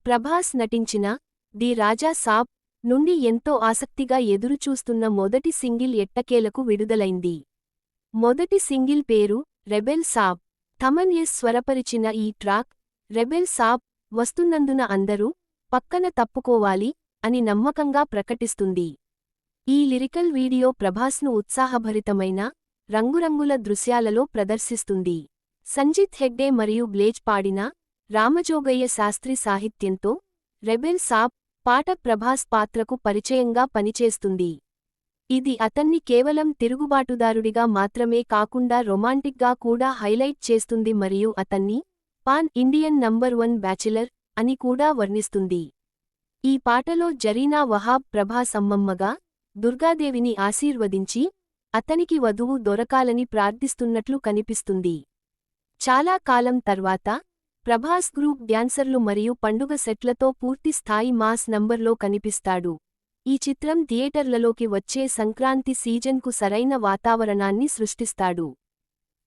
ప్రభాస్ నటించిన ది రాజా సాబ్ నుండి ఎంతో ఆసక్తిగా ఎదురుచూస్తున్న మొదటి సింగిల్ ఎట్టకేలకు విడుదలైంది. మొదటి సింగిల్ పేరు రెబెల్ సాబ్. థమన్ స్వరపరిచిన ఈ ట్రాక్ రెబెల్ సాబ్ వస్తున్నందున అందరూ పక్కన తప్పుకోవాలి అని నమ్మకంగా ప్రకటిస్తుంది. ఈ లిరికల్ వీడియో ప్రభాస్ను ఉత్సాహభరితమైన రంగురంగుల దృశ్యాలలో ప్రదర్శిస్తుంది. సంజిత్ హెగ్డే మరియు గ్లేజ్ పాడిన రామజోగయ్య శాస్త్రి సాహిత్యంతో రెబెల్ సాబ్ పాట ప్రభాస్ పాత్రకు పరిచయంగా పనిచేస్తుంది. ఇది అతన్ని కేవలం తిరుగుబాటుదారుడిగా మాత్రమే కాకుండా రొమాంటిక్గా కూడా హైలైట్ చేస్తుంది మరియు అతన్ని పాన్ ఇండియన్ నంబర్ 1 బ్యాచిలర్ అని కూడా వర్ణిస్తుంది. ఈ పాటలో జరీనా వహాబ్ ప్రభాస్ అమ్మమ్మగా దుర్గాదేవిని ఆశీర్వదించి అతనికి వధువు దొరకాలని ప్రార్థిస్తున్నట్లు కనిపిస్తుంది. చాలా కాలం తర్వాత ప్రభాస్ గ్రూప్ డ్యాన్సర్లు మరియు పండుగ సెట్లతో పూర్తి స్థాయి మాస్ నంబర్లో కనిపిస్తాడు. ఈ చిత్రం థియేటర్లలోకి వచ్చే సంక్రాంతి సీజన్కు సరైన వాతావరణాన్ని సృష్టిస్తాడు.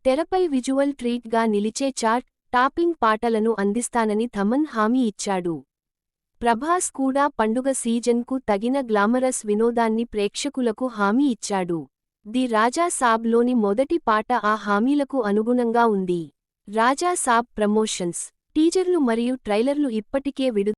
తెరపై విజువల్ ట్రీట్గా నిలిచే చార్ట్ టాపింగ్ పాటలను అందిస్తానని థమన్ హామీ ఇచ్చాడు. ప్రభాస్ కూడా పండుగ సీజన్కు తగిన గ్లామరస్ వినోదాన్ని ప్రేక్షకులకు హామీ ఇచ్చాడు. ది రాజా సాబ్లోని మొదటి పాట ఆ హామీలకు అనుగుణంగా ఉంది. రాజా సాబ్ ప్రమోషన్స్, టీజర్లు మరియు ట్రైలర్లు ఇప్పటికే